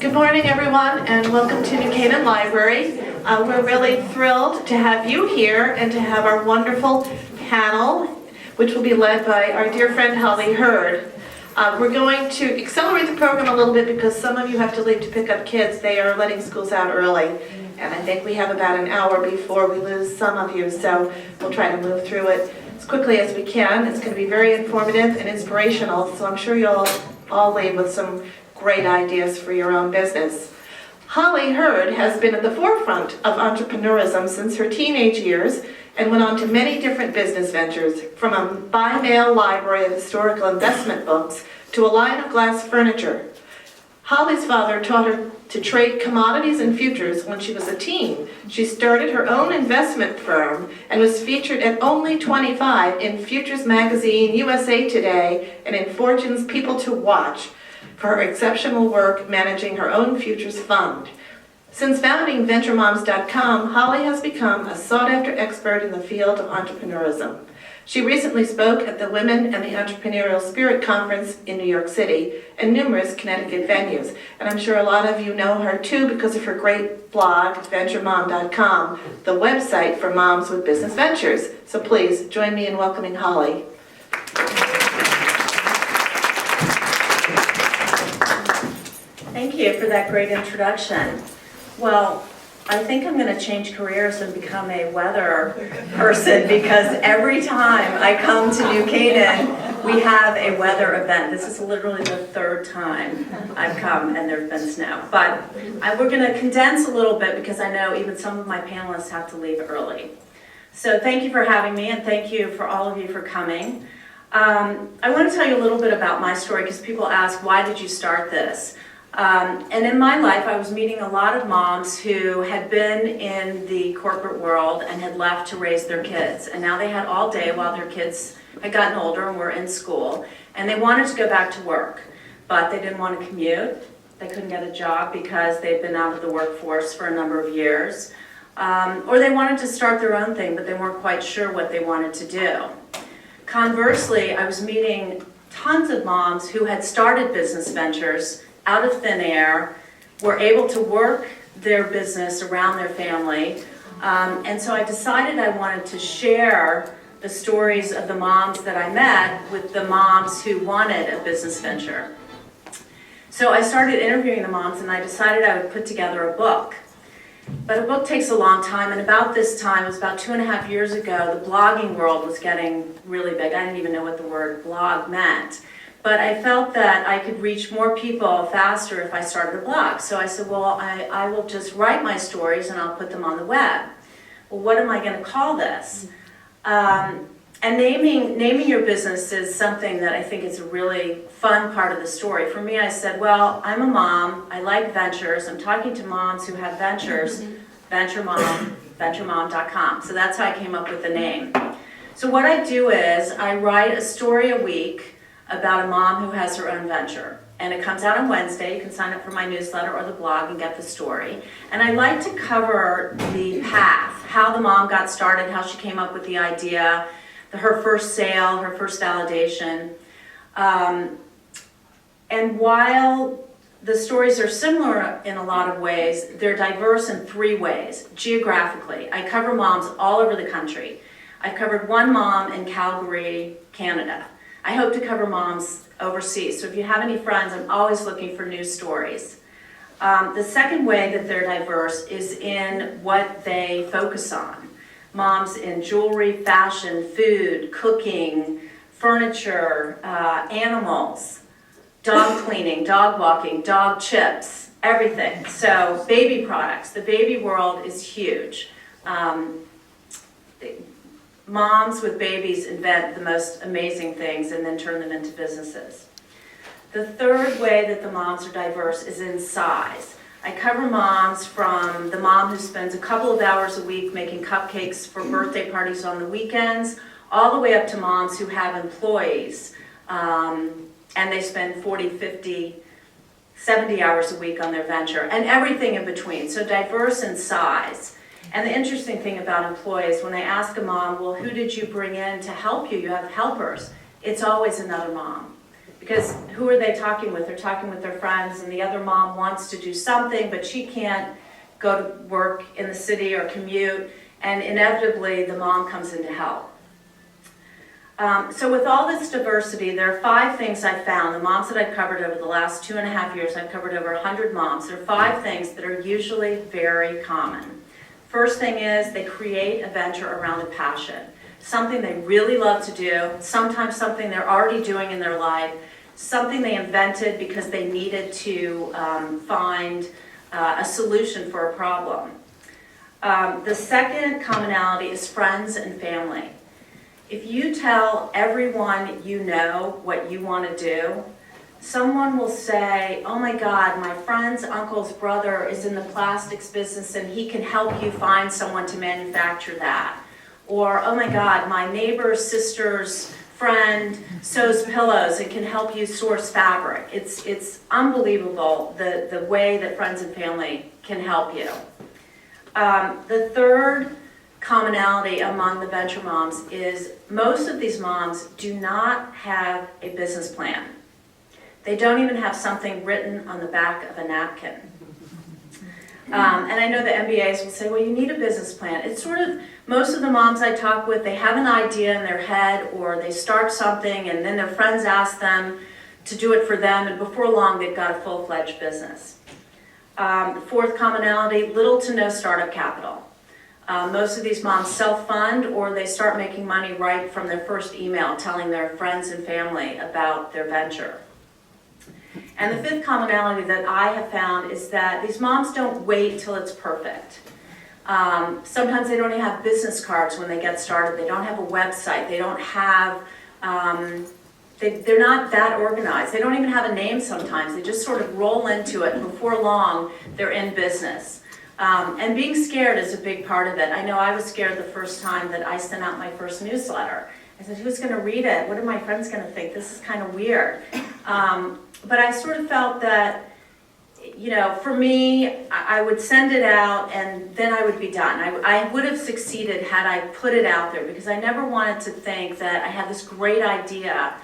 Good morning, everyone, and welcome to New Canaan Library. We're really thrilled to have you here and to have our wonderful panel, which will be led by our dear friend Holly Hurd. We're going to accelerate the program a little bit because some of you have to leave to pick up kids. They are letting schools out early, and I think we have about an hour before we lose some of you, so we'll try to move through it as quickly as we can. It's going to be very informative and inspirational, so I'm sure you'll all leave with some great ideas for your own business. Holly Hurd has been at the forefront of entrepreneurism since her teenage years and went on to many different business ventures, from a by-mail library of historical investment books to a line of glass furniture. Holly's father taught her to trade commodities and futures when she was a teen. She started her own investment firm and was featured at only 25 in Futures Magazine, USA Today, and in Fortune's People to Watch for her exceptional work managing her own futures fund. Since founding VentureMoms.com, Holly has become a sought-after expert in the field of entrepreneurism. She recently spoke at the Women and the Entrepreneurial Spirit Conference in New York City and numerous Connecticut venues. And I'm sure a lot of you know her too because of her great blog, VentureMom.com, the website for moms with business ventures. So please join me in welcoming Holly. Thank you for that great introduction. Well, I think I'm going to change careers and become a weather person because every time I come to New Canaan, we have a weather event. This is literally the third time I've come and there's been snow. But we're going to condense a little bit because I know even some of my panelists have to leave early. So thank you for having me and thank you for all of you for coming. I want to tell you a little bit about my story because people ask, why did you start this? And in my life, I was meeting a lot of moms who had been in the corporate world and had left to raise their kids. And now they had all day while their kids had gotten older and were in school. And they wanted to go back to work, but they didn't want to commute. They couldn't get a job because they'd been out of the workforce for a number of years. Or they wanted to start their own thing, but they weren't quite sure what they wanted to do. Conversely, I was meeting tons of moms who had started business ventures out of thin air, were able to work their business around their family. And so I decided I wanted to share the stories of the moms that I met with the moms who wanted a business venture. So I started interviewing the moms and I decided I would put together a book. But a book takes a long time, and about this time, it was about 2.5 years ago, the blogging world was getting really big. I didn't even know what the word blog meant. But I felt that I could reach more people faster if I started a blog. So I said, well, I will just write my stories and I'll put them on the web. Well, what am I going to call this? And naming your business is something that I think is a really fun part of the story. For me, I said, well, I'm a mom. I like ventures. I'm talking to moms who have ventures. Venture Mom, VentureMom.com. So that's how I came up with the name. So what I do is I write a story a week about a mom who has her own venture. And it comes out on Wednesday. You can sign up for my newsletter or the blog and get the story. And I like to cover the path, how the mom got started, how she came up with the idea, her first sale, her first validation. And while the stories are similar in a lot of ways, they're diverse in 3 ways. Geographically, I cover moms all over the country. I've covered one mom in Calgary, Canada. I hope to cover moms overseas. So if you have any friends, I'm always looking for new stories. The second way that they're diverse is in what they focus on. Moms in jewelry, fashion, food, cooking, furniture, animals, dog cleaning, dog walking, dog chips, everything. So baby products. The baby world is huge. Moms with babies invent the most amazing things and then turn them into businesses. The third way that the moms are diverse is in size. I cover moms from the mom who spends a couple of hours a week making cupcakes for birthday parties on the weekends, all the way up to moms who have employees and they spend 40, 50, 70 hours a week on their venture, and everything in between. So diverse in size. And the interesting thing about employees, when I ask a mom, well, who did you bring in to help you? You have helpers. It's always another mom. Because who are they talking with? They're talking with their friends, and the other mom wants to do something, but she can't go to work in the city or commute, and inevitably the mom comes in to help. So with all this diversity, there are 5 things I've found. The moms that I've covered over the last 2.5 years, I've covered over 100 moms. There are 5 things that are usually very common. First thing is they create a venture around a passion, something they really love to do, sometimes something they're already doing in their life, something they invented because they needed to find a solution for a problem. The second commonality is friends and family. If you tell everyone you know what you want to do, someone will say, oh my God, my friend's uncle's brother is in the plastics business and he can help you find someone to manufacture that. Or, oh my God, my neighbor's sister's friend sews pillows and can help you source fabric. It's unbelievable the way that friends and family can help you. The third commonality among the venture moms is most of these moms do not have a business plan. They don't even have something written on the back of a napkin. And I know the MBAs will say, well, you need a business plan. It's sort of, most of the moms I talk with, they have an idea in their head, or they start something and then their friends ask them to do it for them, and before long they've got a full-fledged business. Fourth commonality, little to no startup capital. Most of these moms self-fund, or they start making money right from their first email telling their friends and family about their venture. And the fifth commonality that I have found is that these moms don't wait till it's perfect. Sometimes they don't even have business cards when they get started. They don't have a website. They don't have, they're not that organized. They don't even have a name sometimes. They just sort of roll into it, and before long, they're in business. And being scared is a big part of it. I know I was scared the first time that I sent out my first newsletter. I said, who's going to read it? What are my friends going to think? This is kind of weird. But I sort of felt that, you know, for me, I would send it out and then I would be done. I would have succeeded had I put it out there, because I never wanted to think that I had this great idea,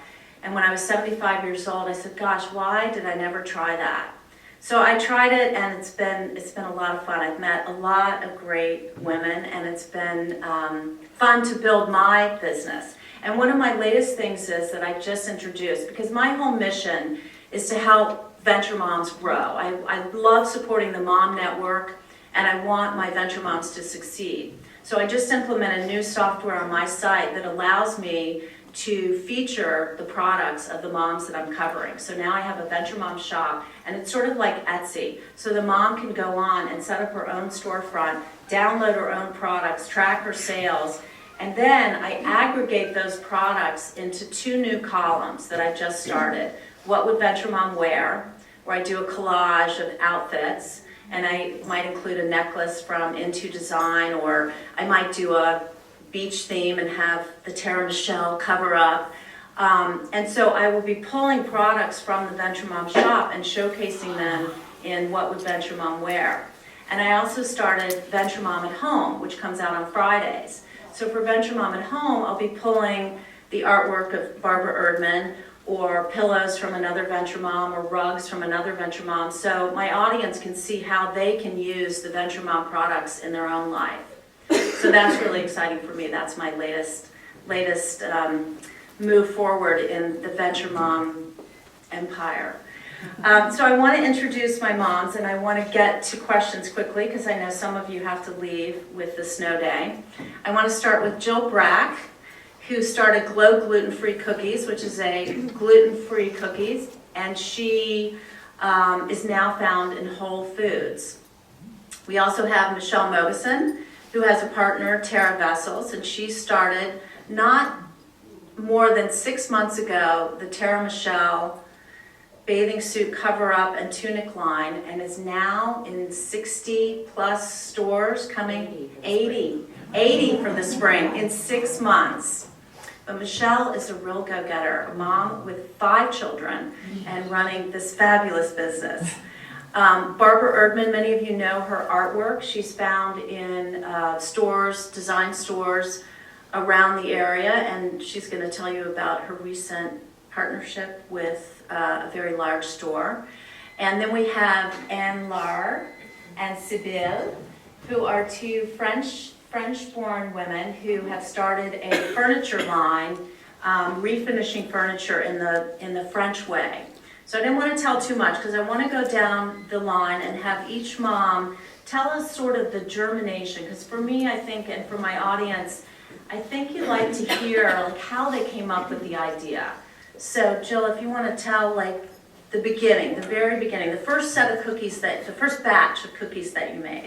and when I was 75 years old, I said, gosh, why did I never try that? So I tried it, and it's been a lot of fun. I've met a lot of great women, and it's been fun to build my business. And one of my latest things is that I just introduced, because my whole mission is to help venture moms grow. I love supporting the Mom Network, and I want my venture moms to succeed. So I just implemented new software on my site that allows me to feature the products of the moms that I'm covering. So now I have a venture mom shop, and it's sort of like Etsy. So the mom can go on and set up her own storefront, download her own products, track her sales, and then I aggregate those products into 2 new columns that I just started. What would venture mom wear? Where I do a collage of outfits, and I might include a necklace from Into Design, or I might do a beach theme and have the Tara Michelle cover up. And so I will be pulling products from the Venture Mom shop and showcasing them in What Would Venture Mom Wear. And I also started Venture Mom at Home, which comes out on Fridays. So for Venture Mom at Home, I'll be pulling the artwork of Barbara Erdman, or pillows from another venture mom, or rugs from another venture mom, so my audience can see how they can use the venture mom products in their own life. So that's really exciting for me. That's my latest move forward in the venture mom empire. So I want to introduce my moms, and I want to get to questions quickly because I know some of you have to leave with the snow day. I want to start with Jill Brack, who started Glow Gluten-Free Cookies, which is a gluten-free cookies, and she is now found in Whole Foods. We also have Michelle Mogeson, who has a partner, Tara Vessels, and she started not more than 6 months ago the Tara Michelle bathing suit cover-up and tunic line, and is now in 60 plus stores, coming 80 for the spring in 6 months. But Michelle is a real go-getter, a mom with 5 children and running this fabulous business. Barbara Erdman, many of you know her artwork. She's found in stores, design stores around the area, and she's going to tell you about her recent partnership with a very large store. And then we have Anne-Laure and Sibylle, who are two French-born women who have started a furniture line, refinishing furniture in the French way. So I didn't want to tell too much because I want to go down the line and have each mom tell us sort of the germination. Because for me, I think, and for my audience, I think you like to hear like how they came up with the idea. So Jill, if you want to tell like the beginning, the very beginning, the first set of cookies the first batch of cookies that you made.